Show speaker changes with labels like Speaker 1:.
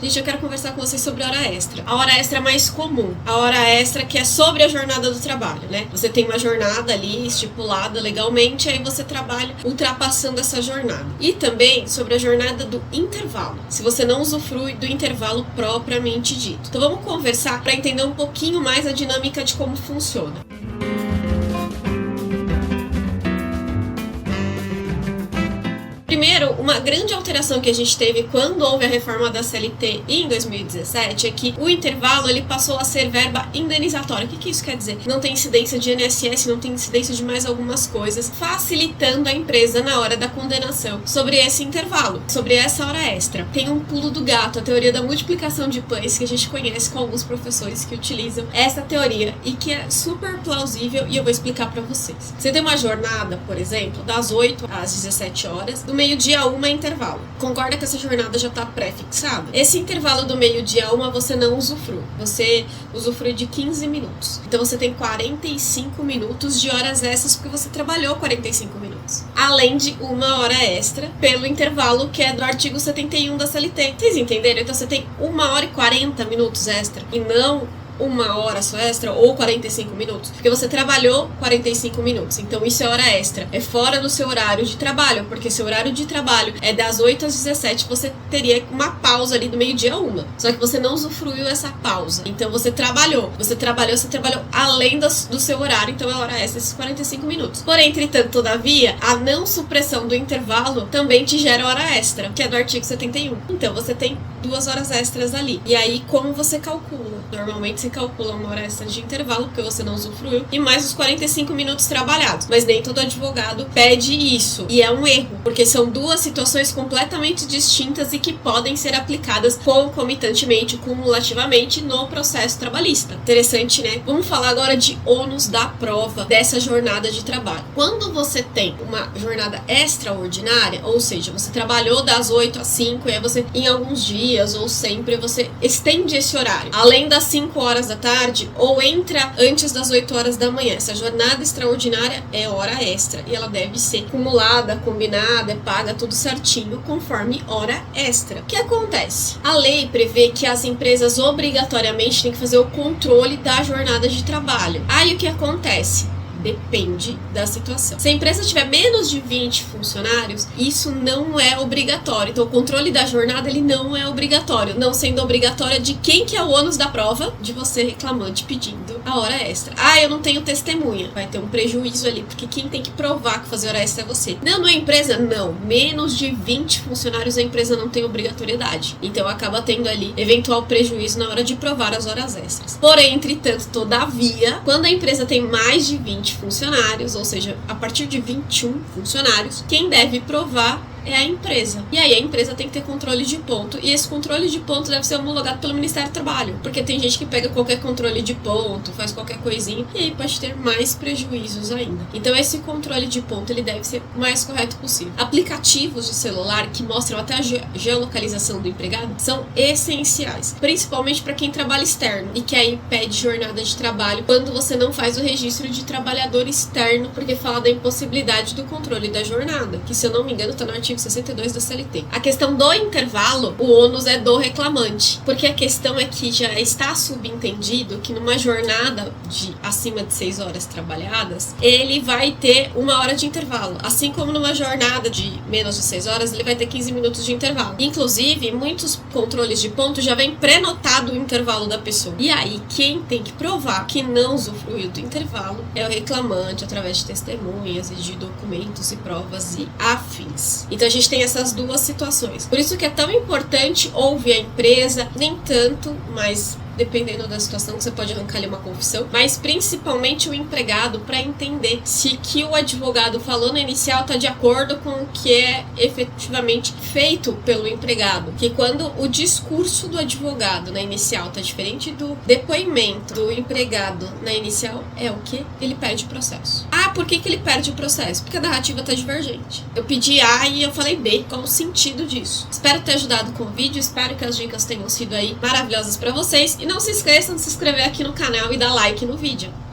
Speaker 1: Gente, eu quero conversar com vocês sobre hora extra. A hora extra é mais comum. A hora extra que é sobre a jornada do trabalho, né? Você tem uma jornada ali estipulada legalmente, aí você trabalha ultrapassando essa jornada. E também sobre a jornada do intervalo, se você não usufrui do intervalo propriamente dito. Então vamos conversar para entender um pouquinho mais a dinâmica de como funciona. Primeiro, uma grande alteração que a gente teve quando houve a reforma da CLT em 2017 é que o intervalo ele passou a ser verba indenizatória. O que isso quer dizer? Não tem incidência de INSS, não tem incidência de mais algumas coisas, facilitando a empresa na hora da condenação sobre esse intervalo, sobre essa hora extra. Tem um pulo do gato, a teoria da multiplicação de pães, que a gente conhece com alguns professores que utilizam essa teoria e que é super plausível e eu vou explicar para vocês. Você tem uma jornada, por exemplo, das 8 às 17 horas, do meio-dia a 1 é intervalo. Concorda que essa jornada já está pré-fixada? Esse intervalo do meio-dia a 1 você não usufrui. Você usufrui de 15 minutos. Então você tem 45 minutos de horas extras porque você trabalhou 45 minutos. Além de uma hora extra pelo intervalo que é do artigo 71 da CLT. Vocês entenderam? Então você tem 1 hora e 40 minutos extra e não 1 hora só extra ou 45 minutos, porque você trabalhou 45 minutos, então isso é hora extra, é fora do seu horário de trabalho, porque seu horário de trabalho é das 8 às 17, você teria uma pausa ali do meio-dia a 1, só que você não usufruiu essa pausa, então você trabalhou além do seu horário, então é hora extra esses 45 minutos. Porém, entretanto, todavia, a não supressão do intervalo também te gera hora extra, que é do artigo 71, então você tem 2 horas extras ali, e aí como você calcula? Normalmente se calcula uma hora extra de intervalo, porque você não usufruiu, e mais os 45 minutos trabalhados. Mas nem todo advogado pede isso. E é um erro, porque são duas situações completamente distintas e que podem ser aplicadas concomitantemente, cumulativamente no processo trabalhista. Interessante, né? Vamos falar agora de ônus da prova dessa jornada de trabalho. Quando você tem uma jornada extraordinária, ou seja, você trabalhou das 8 às 5, e aí você, em alguns dias ou sempre, você estende esse horário, além das 5 horas da tarde, ou entra antes das 8 horas da manhã. Essa jornada extraordinária é hora extra e ela deve ser acumulada, combinada, paga tudo certinho conforme hora extra. O que acontece? A lei prevê que as empresas obrigatoriamente têm que fazer o controle da jornada de trabalho. Aí o que acontece? Depende da situação. Se a empresa tiver menos de 20 funcionários, isso não é obrigatório. Então, o controle da jornada, ele não é obrigatório. Não sendo obrigatório, de quem que é o ônus da prova? De você, reclamante, pedindo a hora extra. Ah, eu não tenho testemunha. Vai ter um prejuízo ali, porque quem tem que provar que fazer hora extra é você. Não é a empresa? Não. Menos de 20 funcionários, a empresa não tem obrigatoriedade. Então, acaba tendo ali eventual prejuízo na hora de provar as horas extras. Porém, entretanto, todavia, quando a empresa tem mais de 20 funcionários, ou seja, a partir de 21 funcionários, quem deve provar é a empresa. E aí a empresa tem que ter controle de ponto. E esse controle de ponto deve ser homologado pelo Ministério do Trabalho. Porque tem gente que pega qualquer controle de ponto, faz qualquer coisinha, e aí pode ter mais prejuízos ainda. Então esse controle de ponto, ele deve ser o mais correto possível. Aplicativos de celular que mostram até a geolocalização do empregado são essenciais. Principalmente para quem trabalha externo e que aí pede jornada de trabalho quando você não faz o registro de trabalhador externo, porque fala da impossibilidade do controle da jornada, que se eu não me engano está no artigo 62 da CLT. A questão do intervalo, o ônus é do reclamante, porque a questão é que já está subentendido que numa jornada de acima de 6 horas trabalhadas, ele vai ter 1 hora de intervalo, assim como numa jornada de menos de 6 horas, ele vai ter 15 minutos de intervalo. Inclusive, muitos controles de ponto já vem pré-notado o intervalo da pessoa. E aí, quem tem que provar que não usufruiu do intervalo é o reclamante, através de testemunhas e de documentos e provas e afins. Então a gente tem essas duas situações. Por isso que é tão importante ouvir a empresa, nem tanto, mas dependendo da situação, você pode arrancar ali uma confissão, mas principalmente o empregado, para entender se que o advogado falou no inicial está de acordo com o que é efetivamente feito pelo empregado. Que quando o discurso do advogado na inicial está diferente do depoimento do empregado na inicial, é o que? Ele perde o processo. Ah, por que ele perde o processo? Porque a narrativa está divergente. Eu pedi A e eu falei B. Qual o sentido disso? Espero ter ajudado com o vídeo, espero que as dicas tenham sido aí maravilhosas para vocês. E não se esqueçam de se inscrever aqui no canal e dar like no vídeo.